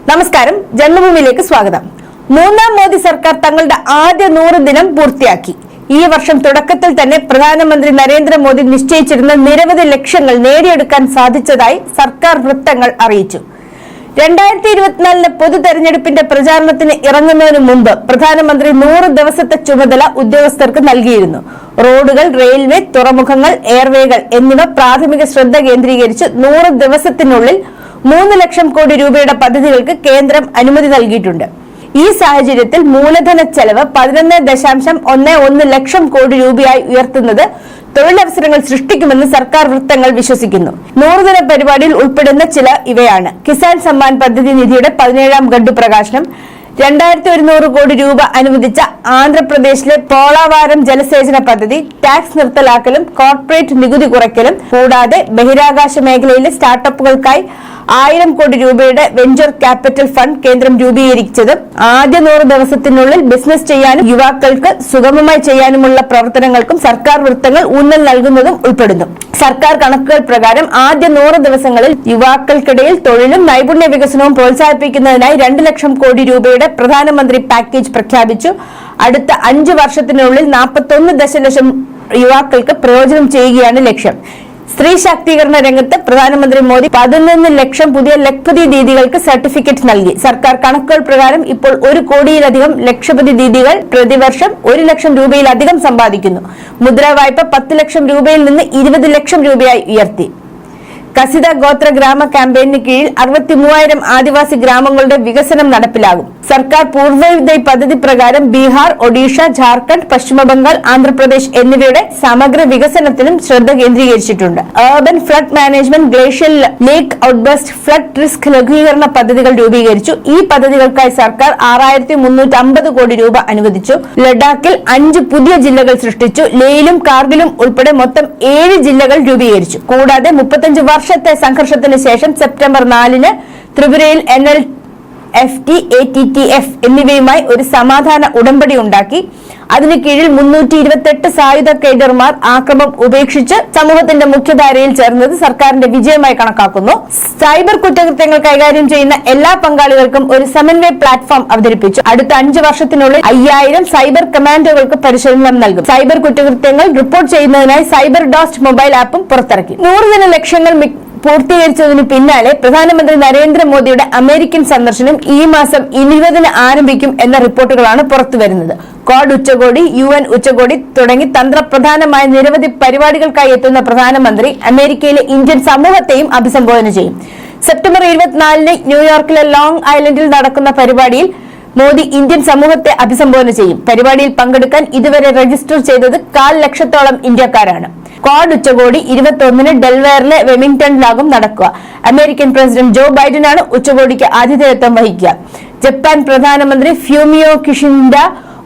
നമസ്കാരം, ജന്മഭൂമിയിലേക്ക് സ്വാഗതം. മൂന്നാം മോദി സർക്കാർ തങ്ങളുടെ ആദ്യ 100 ദിനം പൂർത്തിയാക്കി. ഈ വർഷം തുടക്കത്തിൽ തന്നെ പ്രധാനമന്ത്രി നരേന്ദ്രമോദി നിശ്ചയിച്ചിരുന്ന നിരവധി ലക്ഷ്യങ്ങൾ നേടിയെടുക്കാൻ സാധിച്ചതായി സർക്കാർ വൃത്തങ്ങൾ അറിയിച്ചു. 2024 പൊതു തെരഞ്ഞെടുപ്പിന്റെ പ്രചാരണത്തിന് ഇറങ്ങുന്നതിന് മുമ്പ് പ്രധാനമന്ത്രി 100 ദിവസത്തെ ചുമതല ഉദ്യോഗസ്ഥർക്ക് നൽകിയിരുന്നു. റോഡുകൾ, റെയിൽവേ, തുറമുഖങ്ങൾ, എയർവേകൾ എന്നിവ പ്രാഥമിക ശ്രദ്ധ കേന്ദ്രീകരിച്ച് 100 ദിവസത്തിനുള്ളിൽ 3 ലക്ഷം കോടി രൂപയുടെ പദ്ധതികൾക്ക് കേന്ദ്രം അനുമതി നൽകിയിട്ടുണ്ട്. ഈ സാഹചര്യത്തിൽ മൂലധന ചെലവ് 11.11 ലക്ഷം കോടി രൂപയായി ഉയർത്തുന്നത് തൊഴിലവസരങ്ങൾ സൃഷ്ടിക്കുമെന്ന് സർക്കാർ വൃത്തങ്ങൾ വിശ്വസിക്കുന്നു. 100 ദിന പരിപാടിയിൽ ഉൾപ്പെടുന്ന ചില ഇവയാണ്: കിസാൻ സമ്മാൻ പദ്ധതി നിധിയുടെ 17ാം ഗഡു പ്രകാശനം, 2100 കോടി രൂപ അനുവദിച്ച ആന്ധ്രാപ്രദേശിലെ പോളാവാരം ജലസേചന പദ്ധതി, ടാക്സ് നിർത്തലാക്കലും കോർപ്പറേറ്റ് നികുതി കുറയ്ക്കലും, കൂടാതെ ബഹിരാകാശ മേഖലയിലെ സ്റ്റാർട്ടപ്പുകൾക്കായി 1000 കോടി രൂപയുടെ വെഞ്ചർ ക്യാപിറ്റൽ ഫണ്ട് കേന്ദ്രം രൂപീകരിച്ചതും ആദ്യ 100 ദിവസത്തിനുള്ളിൽ ബിസിനസ് ചെയ്യാനും യുവാക്കൾക്ക് സുഗമമായി ചെയ്യാനുമുള്ള പ്രവർത്തനങ്ങൾക്കും സർക്കാർ വൃത്തങ്ങൾ ഊന്നൽ നൽകുന്നതും ഉൾപ്പെടുന്നു. സർക്കാർ കണക്കുകൾ പ്രകാരം ആദ്യ 100 ദിവസങ്ങളിൽ യുവാക്കൾക്കിടയിൽ തൊഴിലും നൈപുണ്യ വികസനവും പ്രോത്സാഹിപ്പിക്കുന്നതിനായി 2 ലക്ഷം കോടി രൂപയുടെ പ്രധാനമന്ത്രി പാക്കേജ് പ്രഖ്യാപിച്ചു. അടുത്ത 5 വർഷത്തിനുള്ളിൽ 41 ദശലക്ഷം യുവാക്കൾക്ക് പ്രയോജനം ചെയ്യുകയാണ് ലക്ഷ്യം. സ്ത്രീ ശാക്തീകരണ രംഗത്ത് പ്രധാനമന്ത്രി മോദി 11 ലക്ഷം പുതിയ ലഖ്പതി ദീദികൾക്ക് സർട്ടിഫിക്കറ്റ് നൽകി. സർക്കാർ കണക്കുകൾ പ്രകാരം ഇപ്പോൾ 1 കോടിയിലധികം ലക്ഷപതി ദീദികൾ പ്രതിവർഷം 1 ലക്ഷം രൂപയിലധികം സമ്പാദിക്കുന്നു. മുദ്രാ വായ്പ 10 ലക്ഷം രൂപയിൽ നിന്ന് 20 ലക്ഷം രൂപയായി ഉയർത്തി. കസിത ഗോത്ര ഗ്രാമ ക്യാമ്പയിന് കീഴിൽ 63,000 ആദിവാസി ഗ്രാമങ്ങളുടെ വികസനം നടപ്പിലാകും. സർക്കാർ പൂർവോദയ് പദ്ധതി പ്രകാരം ബീഹാർ, ഒഡീഷ, ജാർഖണ്ഡ്, പശ്ചിമബംഗാൾ, ആന്ധ്രാപ്രദേശ് എന്നിവയുടെ സമഗ്ര വികസനത്തിനും ശ്രദ്ധ കേന്ദ്രീകരിച്ചിട്ടുണ്ട്. അർബൻ ഫ്ലഡ് മാനേജ്മെന്റ്, ഗ്ലേഷ്യൽ ലേക്ക് ഔട്ട്ബസ്റ്റ്, ഫ്ലഡ് റിസ്ക് ലഘൂകരണ പദ്ധതികൾ രൂപീകരിച്ചു. ഈ പദ്ധതികൾക്കായി സർക്കാർ 6350 കോടി രൂപ അനുവദിച്ചു. ലഡാക്കിൽ 5 പുതിയ ജില്ലകൾ സൃഷ്ടിച്ചു. ലേയിലും കാർഗിലും ഉൾപ്പെടെ മൊത്തം 7 ജില്ലകൾ രൂപീകരിച്ചു. കൂടാതെ 35 വർഷത്തെ സംഘർഷത്തിന് ശേഷം സെപ്റ്റംബർ 4-ന് ത്രിപുരയിൽ NLFT, ATTF എന്നിവയുമായി ഒരു സമാധാന ഉടമ്പടി ഉണ്ടാക്കി. അതിനു കീഴിൽ 328 സായുധ കേഡർമാർ ആക്രമം ഉപേക്ഷിച്ച് സമൂഹത്തിന്റെ മുഖ്യധാരയിൽ ചേർന്നത് സർക്കാരിന്റെ വിജയമായി കണക്കാക്കുന്നു. സൈബർ കുറ്റകൃത്യങ്ങൾ കൈകാര്യം ചെയ്യുന്ന എല്ലാ പങ്കാളികൾക്കും ഒരു സമന്വയ പ്ലാറ്റ്ഫോം അവതരിപ്പിച്ചു. അടുത്ത 5 വർഷത്തിനുള്ളിൽ 5000 സൈബർ കമാൻഡോകൾക്ക് പരിശീലനം നൽകും. സൈബർ കുറ്റകൃത്യങ്ങൾ റിപ്പോർട്ട് ചെയ്യുന്നതിനായി സൈബർ ഡോസ്റ്റ് മൊബൈൽ ആപ്പും പുറത്തിറക്കി. 100 ദിന ലക്ഷ്യങ്ങൾ പൂർത്തീകരിച്ചതിന് പിന്നാലെ പ്രധാനമന്ത്രി നരേന്ദ്രമോദിയുടെ അമേരിക്കൻ സന്ദർശനം ഈ മാസം 20-ന് ആരംഭിക്കും എന്ന റിപ്പോർട്ടുകളാണ് പുറത്തുവരുന്നത്. ക്വാഡ് ഉച്ചകോടി, UN ഉച്ചകോടി തുടങ്ങി തന്ത്രപ്രധാനമായ നിരവധി പരിപാടികൾക്കായി എത്തുന്ന പ്രധാനമന്ത്രി അമേരിക്കയിലെ ഇന്ത്യൻ സമൂഹത്തെയും അഭിസംബോധന ചെയ്യും. സെപ്റ്റംബർ 24-ന് ന്യൂയോർക്കിലെ ലോങ് ഐലൻഡിൽ നടക്കുന്ന പരിപാടിയിൽ മോദി ഇന്ത്യൻ സമൂഹത്തെ അഭിസംബോധന ചെയ്യും. പരിപാടിയിൽ പങ്കെടുക്കാൻ ഇതുവരെ രജിസ്റ്റർ ചെയ്തത് 1.25 ലക്ഷത്തോളം ഇന്ത്യക്കാരാണ്. ക്വാഡ് ഉച്ചകോടി 21-ന് ഡെൽവെയറിലെ വെമിംഗ്ടണിലാകും നടക്കുക. അമേരിക്കൻ പ്രസിഡന്റ് ജോ ബൈഡനാണ് ഉച്ചകോടിക്ക് ആതിഥേയത്വം വഹിക്കുക. ജപ്പാൻ പ്രധാനമന്ത്രി ഫ്യൂമിയോ കിഷിഡ,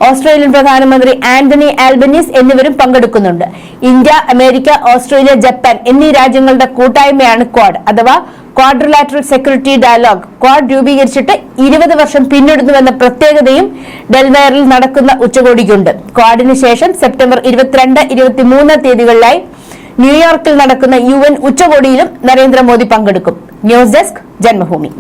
ഓസ്ട്രേലിയൻ പ്രധാനമന്ത്രി ആന്റണി ആൽബനീസ് എന്നിവരും പങ്കെടുക്കുന്നുണ്ട്. ഇന്ത്യ, അമേരിക്ക, ഓസ്ട്രേലിയ, ജപ്പാൻ എന്നീ രാജ്യങ്ങളുടെ കൂട്ടായ്മയാണ് ക്വാഡ് അഥവാ ക്വാഡ്രിലാറ്ററൽ സെക്യൂരിറ്റി ഡയലോഗ്. ക്വാഡ് രൂപീകരിച്ചിട്ട് 20 വർഷം പിന്നിടുന്നുവെന്ന പ്രത്യേകതയും ഡെൽവെയറിൽ നടക്കുന്ന ഉച്ചകോടിക്കുണ്ട്. ക്വാഡിന് ശേഷം സെപ്റ്റംബർ 22, 23 തീയതികളിലായി ന്യൂയോർക്കിൽ നടക്കുന്ന UN ഉച്ചകോടിയിലും നരേന്ദ്രമോദി പങ്കെടുക്കും. News desk, Janmabhumi.